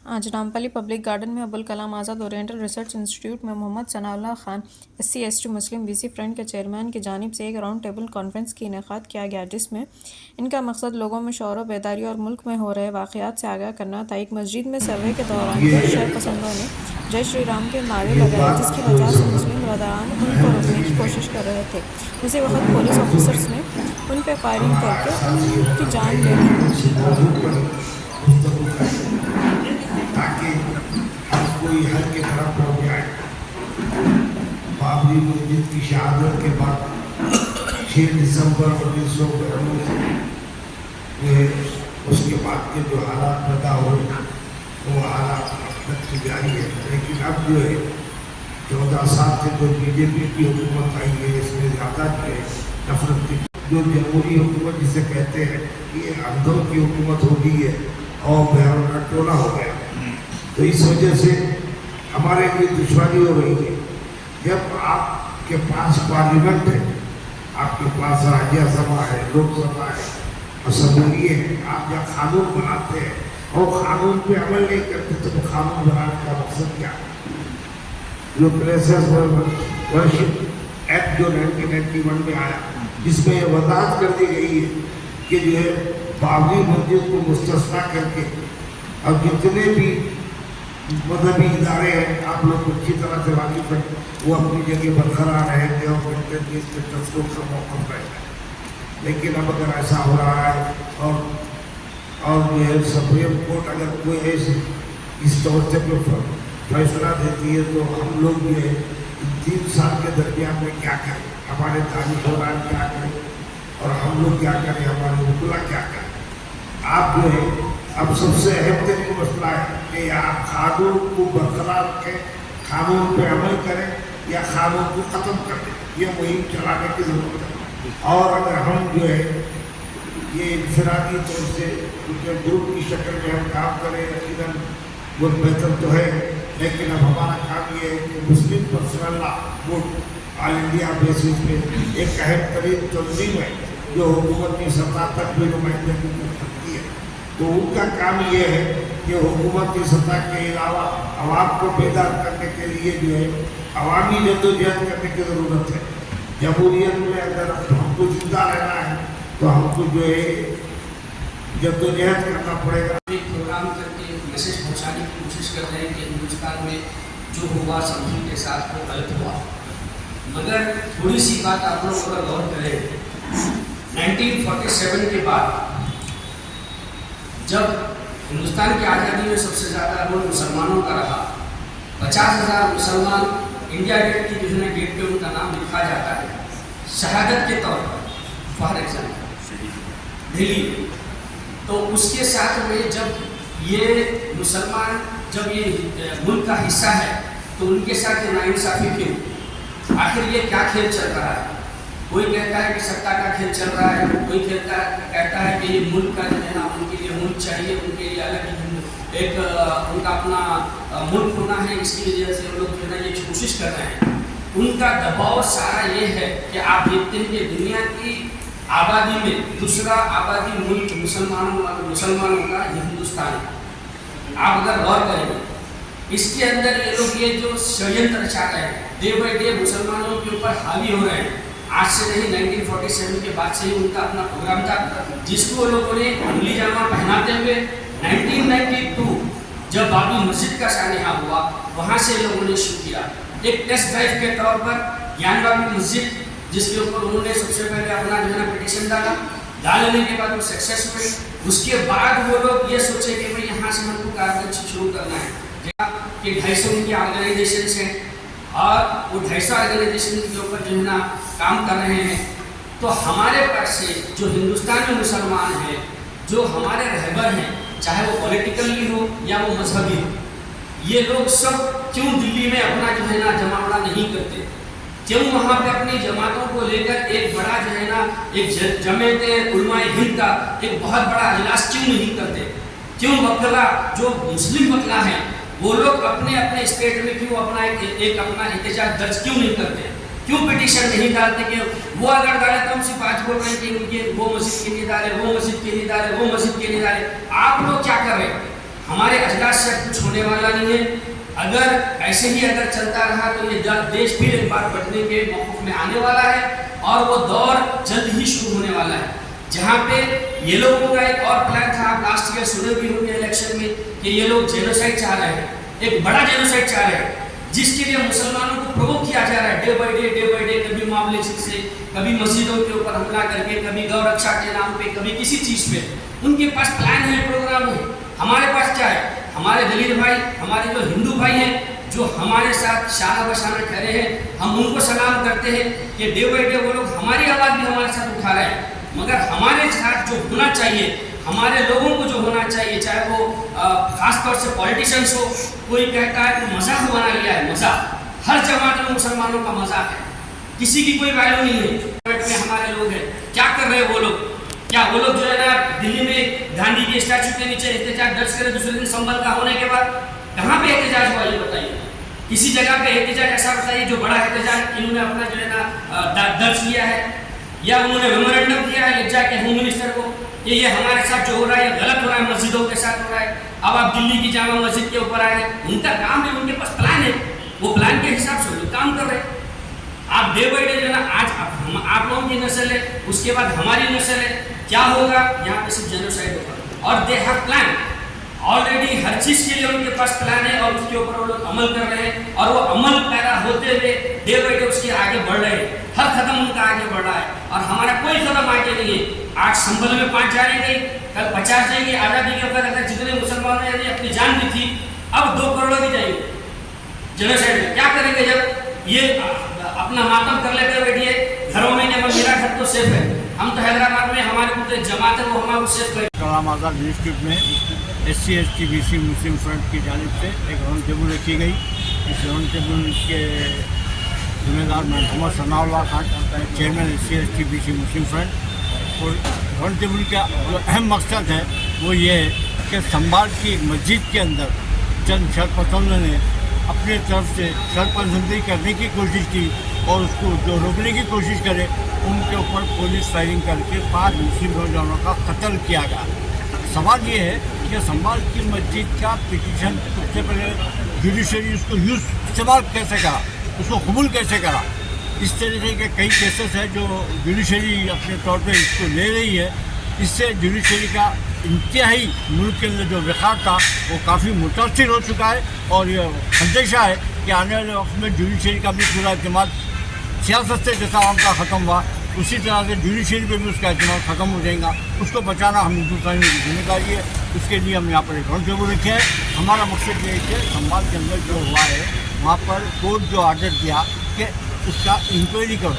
आज Nampally public garden में Abul Kalam Azad oriental research institute में मोहम्मद सनाउल्लाह खान SC/ST मुस्लिम BC फ्रंट के चेयरमैन की जानिब से एक राउंड टेबल कॉन्फ्रेंस की इनेकाद किया गया, जिसमें इनका मकसद लोगों में शऊर बेदारी और मुल्क में हो रहे वाक़यात से आगाह करना था। एक मस्जिद में सर्वे के दौरान कुछ शरपसंदों ने जय श्री राम के नारे लगाए, जिसकी वजह से मुस्लिम बरदरान उनको रोकने की कोशिश कर रहे थे। उसी वक्त पुलिस ऑफिसर्स ने उन पर फायरिंग करके उनकी जान ले ली। ताकि हर कोई हर के तरफ पहुँच जाए। बाबरी मस्जिद की शहादत के बाद 6 दिसंबर 1992 में उसके बाद के जो हालात पैदा हुए वो हालात अब तक जारी है। लेकिन अब जो है 14 साल से जो BJP की हुकूमत आई है, इसमें ज़्यादा जो है नफरत की जो जमहूरी हुकूमत जिसे कहते हैं कि ये अंधों की हुकूमत हो गई है और बहरों का टोला हो गया। तो इस वजह से हमारे लिए दुश्वारी हो रही है। जब आपके पास पार्लियामेंट है, आपके पास राज्यसभा है, लोकसभा है, असम्बली है, आप जब कानून बनाते हैं और कानून पे अमल नहीं करते तो कानून बनाने का मकसद क्या है? जो प्लेसेस वर्शिप एक्ट जो 1991 में आया, जिसमें यह वजाहत कर दी गई है कि जो है बाबरी मस्जिद को मुस्तस्ना करके और जितने भी मजहबी इदारे हैं, आप लोग अच्छी तरह से वाकिफ हैं, वो अपनी जगह बरकरार रहेंगे और कहते हैं इसके तस्वीर का मौका रहेगा। लेकिन अब अगर ऐसा हो रहा है और जो है सुप्रीम कोर्ट अगर कोई ऐसे इस तौर से कोई फैसला देती है तो हम लोग जो है 3 साल के दरमियान में क्या करें? हमारे तारीख दौरान क्या करें और हम लोग क्या करें, हमारे मुतला क्या करें? आप जो है अब सबसे अहम तरीन मसला है कि या कानून को बरकरार रखें, कानून पे अमल करें या कानून को ख़त्म कर दें। ये मुहिम चलाने की ज़रूरत है। और अगर हम जो है ये इंफरादी तौर से ग्रुप की शक्ल में हम काम करें, यकीनन वो बेहतर तो है। लेकिन अब हमारा काम ये है कि Muslim personal law board all India basis पे एक अहम तरीन तंजीम है जो हुकूमत की सत्ता तक भी नुमाइंदगी कर सकती है। तो उनका काम ये है कि हुकूमत की सत्ता के अलावा आवाम को बेदार करने के लिए जो है अवामी जद्दोजहद करने की ज़रूरत है। जमहूरियत में अगर हमको जिंदा रहना है तो हमको जो है जद्दोजहद करना पड़ेगा। एक प्रोग्राम करके मैसेज पहुंचाने की कोशिश कर रहे हैं कि हिंदुस्तान में जो हुआ समझी के साथ वो गलत हुआ। मगर थोड़ी सी बात आप लोग अगर गौर करें, 1947 के बाद जब हिंदुस्तान की आज़ादी में सबसे ज़्यादा रोल मुसलमानों का रहा, 50,000 मुसलमान इंडिया गेट की जो है गेट पे उनका नाम लिखा जाता है शहादत के तौर पर, फॉर एग्जाम्पल दिल्ली। तो उसके साथ में जब ये मुसलमान जब ये मुल्क का हिस्सा है तो उनके साथ ये नाइंसाफ़ी क्यों? आखिर ये क्या खेल चल रहा है? कोई कहता है कि सत्ता का खेल चल रहा है, कोई कहता है कि ये मुल्क का जो है ना उनके लिए मुल्क चाहिए, उनके लिए अलग एक उनका अपना मुल्क होना है। इसकी वजह से लोग जो है ना ये कोशिश कर रहे हैं। उनका दबाव सारा ये है कि आप देखते हैं कि दुनिया की आबादी में दूसरा आबादी मुल्क मुसलमानों का ये हिंदुस्तान है। आप अगर गौर करेंगे इसके अंदर ये लोग ये जो षड्यंत्र रचा रहे हैं, डे बाई डे मुसलमानों के ऊपर हावी हो रहे हैं। आज से नहीं, 1947 के बाद से ही उनका अपना प्रोग्राम था, जिसको लोगों ने अंगली जामा पहनाते हुए 1992 जब बाबरी मस्जिद का सानिहा हुआ, वहाँ से लोगों ने शुरू किया एक टेस्ट ड्राइव के तौर पर ज्ञान बाबरी मस्जिद, जिसके ऊपर उन्होंने सबसे पहले अपना जो है ना पिटीशन डालने के बाद वो सक्सेस हुए। उसके बाद वो लोग ये सोचे कि भाई यहाँ से हमको कारगर शुरू करना है कि 250 उनकी ऑर्गेनाइजेशन हैं और वो 250 ऑर्गेनाइजेशन के ऊपर जो है ना काम कर रहे हैं। तो हमारे पास से जो हिंदुस्तान में मुसलमान हैं, जो हमारे रहबर हैं, चाहे वो पॉलिटिकली हो या वो मजहबी हो, ये लोग सब क्यों दिल्ली में अपना जो है ना जमावड़ा नहीं करते? क्यों वहाँ पे अपनी जमातों को लेकर एक बड़ा जो है ना एक जमीयत उलमाए हिंद का एक बहुत बड़ा इजलास क्यों नहीं करते? क्यों वकला जो मुस्लिम वकला हैं वो लोग अपने अपने स्टेट में क्यों अपना एक अपना एहतजाज दर्ज क्यों नहीं करते? क्यों पिटीशन नहीं डालते? कि वो अगर डाले तो हम सिर्फ आज बोल रहे हैं कि उनके वो मस्जिद के लिए डाले, वो मस्जिद के लिए डाले, वो मस्जिद के लिए डाले। आप लोग क्या कर रहे हैं? हमारे अजलास से कुछ होने वाला नहीं है। अगर ऐसे ही अगर चलता रहा तो ये देश फिर एक बार बढ़ने के मौक़िफ़ में आने वाला है और वो दौर जल्द ही शुरू होने वाला है, जहाँ पे ये लोगों का एक और प्लान था। आप लास्ट ईयर सुने भी होंगे इलेक्शन में कि ये लोग जेनोसाइड चाह रहे हैं, एक बड़ा जेनोसाइड चाह रहे हैं, जिसके लिए मुसलमानों को प्रोवोक किया जा रहा है डे बाई डे, कभी मामले से, कभी मस्जिदों के ऊपर हमला करके, कभी गौ रक्षा के नाम पे, कभी किसी चीज़ पे। उनके पास प्लान है, प्रोग्राम है। हमारे पास क्या है? हमारे दलित भाई, हमारे जो हिंदू भाई हैं, जो हमारे साथ शाना बशाना ठहरे हैं, हम उनको सलाम करते हैं कि डे बाई डे वो लोग हमारी आवाज़ भी हमारे साथ उठा रहे हैं। मगर हमारे साथ जो होना चाहिए, हमारे लोगों को जो होना चाहिए, चाहे वो खासतौर से पॉलिटिशियंस हो, कोई कहता है कि मजाक बना लिया है, मजाक। हर जमात में मुसलमानों का मजाक है, किसी की कोई वैल्यू नहीं है। में हमारे लोग हैं, क्या कर रहे हैं वो लोग? क्या वो लोग जो है ना दिल्ली में गांधी के स्टैचू के नीचे एहतजाज दर्ज करे दूसरे दिन संबल का होने के बाद? कहाँ पे एहतजाज हुआ ये बताइए? किसी जगह पे एहतजाज ऐसा बताइए जो बड़ा एहतजाज इन्होंने अपना जो है ना दर्ज किया है, या उन्होंने मेमोरेंडम दिया है लिख जाके होम मिनिस्टर को कि ये हमारे साथ जो हो रहा है ये गलत हो रहा है, मस्जिदों के साथ हो रहा है। अब आप दिल्ली की जामा मस्जिद के ऊपर आए हैं, उनका काम है, उनके पास प्लान है, वो प्लान के हिसाब से लोग काम कर रहे हैं। आप डे बाई डे जो है ना, आज आप लोगों की नस्ल है, उसके बाद हमारी नस्ल है, क्या होगा? यहाँ पे सिर्फ जेनोसाइड होगा। और दे हैव प्लान ऑलरेडी, हर चीज़ के लिए उनके पास प्लान है और उसके ऊपर वो लोग अमल कर रहे हैं, और वो अमल पैदा होते हुए डे बाई डे उसके आगे बढ़ रहे हैं। हर कदम उनका आगे बढ़ रहा है और हमारा कोई कदम आगे नहीं है। आज संभल में 5 जाने गई, कल 50 जाएंगे। आज़ादी के वक्त अगर जितने मुसलमानों ने अपनी जान दी थी, अब 2 करोड़ भी जाएंगे जेनोसाइड में। क्या करेंगे जब ये अपना मातम कर लेते बैठिए घरों में कि मेरा घर तो सेफ है? हम तो हैदराबाद में हमारे को तो जमात है, वो हमारे को सेफ करें। कलाम आज़ाद इंस्टीट्यूट में SC/ST BC मुस्लिम फ्रंट की जानिब से एक राउंड टेबल रखी गई। इस राउंड टेबल के जिम्मेदार मैं Mohammad Sanaullah Khan, chairman SC/ST BC Muslim front. और राउंड टेबल का जो अहम मकसद है वो ये है कि संभाल की मस्जिद के अंदर चंद शरपसंदों ने अपने तरफ से शरपसंदी करने की कोशिश की और उसको जो रोकने की कोशिश करे, उनके ऊपर पुलिस फायरिंग करके 5 मुस्लिम नौजवानों का कत्ल किया गया। सवाल ये है कि संभाल की मस्जिद का पिटीशन सबसे पहले जुडिशरी उसको इस्तेमाल कैसे करा, उसको कबूल कैसे करा। इस तरीके के कई केसेस हैं जो जुडिशरी अपने तौर पे इसको ले रही है। इससे जुडिशरी का इंतहाई मुल्क के अंदर जो विकार था वो काफ़ी मुतासिर हो चुका है और ये अंदेशा है कि आने वाले वक्त में जुडिशरी का भी पूरा अहतमाद सियासत से जैसा उनका ख़त्म हुआ, उसी तरह से जुडिशरी पे भी उसका अहतमाद ख़त्म हो जाएगा। उसको बचाना हम हिंदुस्तानी की जिम्मेदारी है। उसके लिए हम यहाँ पर एक राउंड टेबल रखे हैं। हमारा मकसद ये है कि संभाल के अंदर जो हुआ है वहाँ पर कोर्ट जो आर्डर दिया कि उसका इंक्वायरी करो,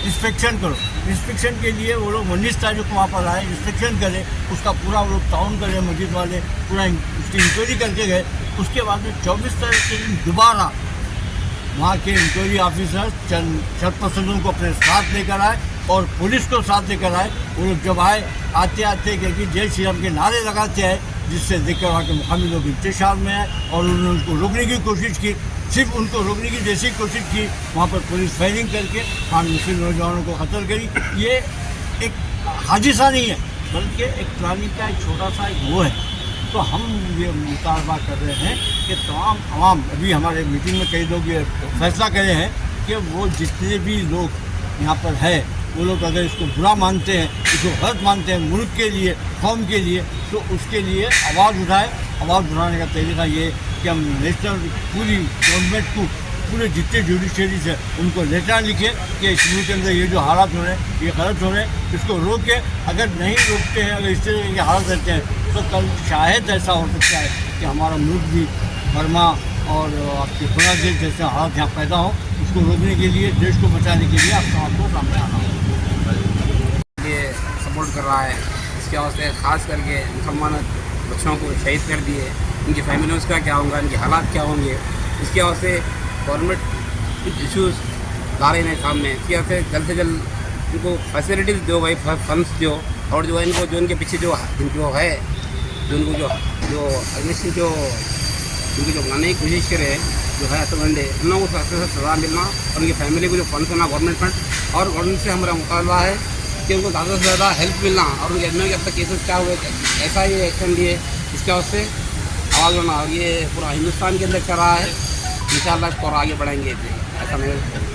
इंस्पेक्शन करो। इंस्पेक्शन के लिए वो लोग 19 तारीख को वहाँ पर आए, इंस्पेक्शन करें, उसका पूरा वो लोग ताउन करें, मस्जिद वाले पूरा उसकी इंक्वायरी करके गए। उसके बाद में 24 तारीख के दिन दोबारा वहाँ के इंक्वायरी ऑफिसर चंद शरपसंदों को अपने साथ लेकर आए और पुलिस को साथ लेकर आए। वो लोग जब आते आते क्योंकि जय श्री राम के नारे लगाते हैं, जिससे देखकर वहाँ के मुकामी लोग इंतशार में आए और उन्होंने उनको रोकने की कोशिश की। सिर्फ उनको रोकने की जैसी कोशिश की, वहाँ पर पुलिस फायरिंग करके 5 मुस्लिम नौजवानों को कत्ल करी। ये एक हादसा नहीं है बल्कि एक प्लानिंग का एक छोटा सा एक वो है। तो हम ये मुतालबा कर रहे हैं कि तमाम आवाम, अभी हमारे मीटिंग में कई लोग ये फैसला करे हैं कि वो जितने भी लोग यहाँ पर है वो लोग अगर इसको बुरा मानते हैं, इसको गलत मानते हैं मुल्क के लिए, कौम के लिए, तो उसके लिए आवाज़ उठाए। आवाज़ उठाने का तरीका ये कि हम नेशनल पूरी गवर्नमेंट को, पूरे जितने जुडिशरीज है उनको लेटर लिखे कि इस मुल्क के अंदर ये जो हालात हो रहे हैं ये गलत हो रहे हैं, इसको रोके। अगर नहीं रोकते हैं, अगर इस तरह के हालात रहते हैं तो कल शायद ऐसा हो सकता है कि हमारा मुल्क भी बर्मा और आपके बांग्लादेश जैसे हालात यहाँ पैदा हो। उसको रोकने के लिए, देश को बचाने के लिए आपको सामने आना हो। ये सपोर्ट कर रहा है। इसके वास्ते ख़ास करके मुसलमान बच्चों को शहीद कर दिए, उनकी फैमिलियों का क्या होगा, इनके हालात क्या होंगे, इसके वास्ते गवर्नमेंट कुछ इश्यूज़ ला रहे हैं सामने। इसके वास्ते जल्द से जल्द इनको फैसिलिटीज़ दो भाई, फंड्स दो, और जो इनको जो इनके पीछे जो है जो उनको जो अग्निशन जो उनकी जो बनाने की कोशिश करे जो है हत्याकांडे, उन लोगों को अच्छे से सज़ा मिलना और उनकी फैमिली को जो फंड्स होना गवर्नमेंट फंड, और गवर्नमेंट से हमारा मुतालबा है कि उनको ज़्यादा से ज़्यादा हेल्प मिलना और उनके एडमिट के अब तक केसेस क्या हुए, ऐसा ये एक्शन लिए। इसके वास्ते आवाज़ उठाना, और ये पूरा हिंदुस्तान के अंदर कर रहा है। इंशाअल्लाह इसको और आगे बढ़ाएंगे, ऐसा नहीं।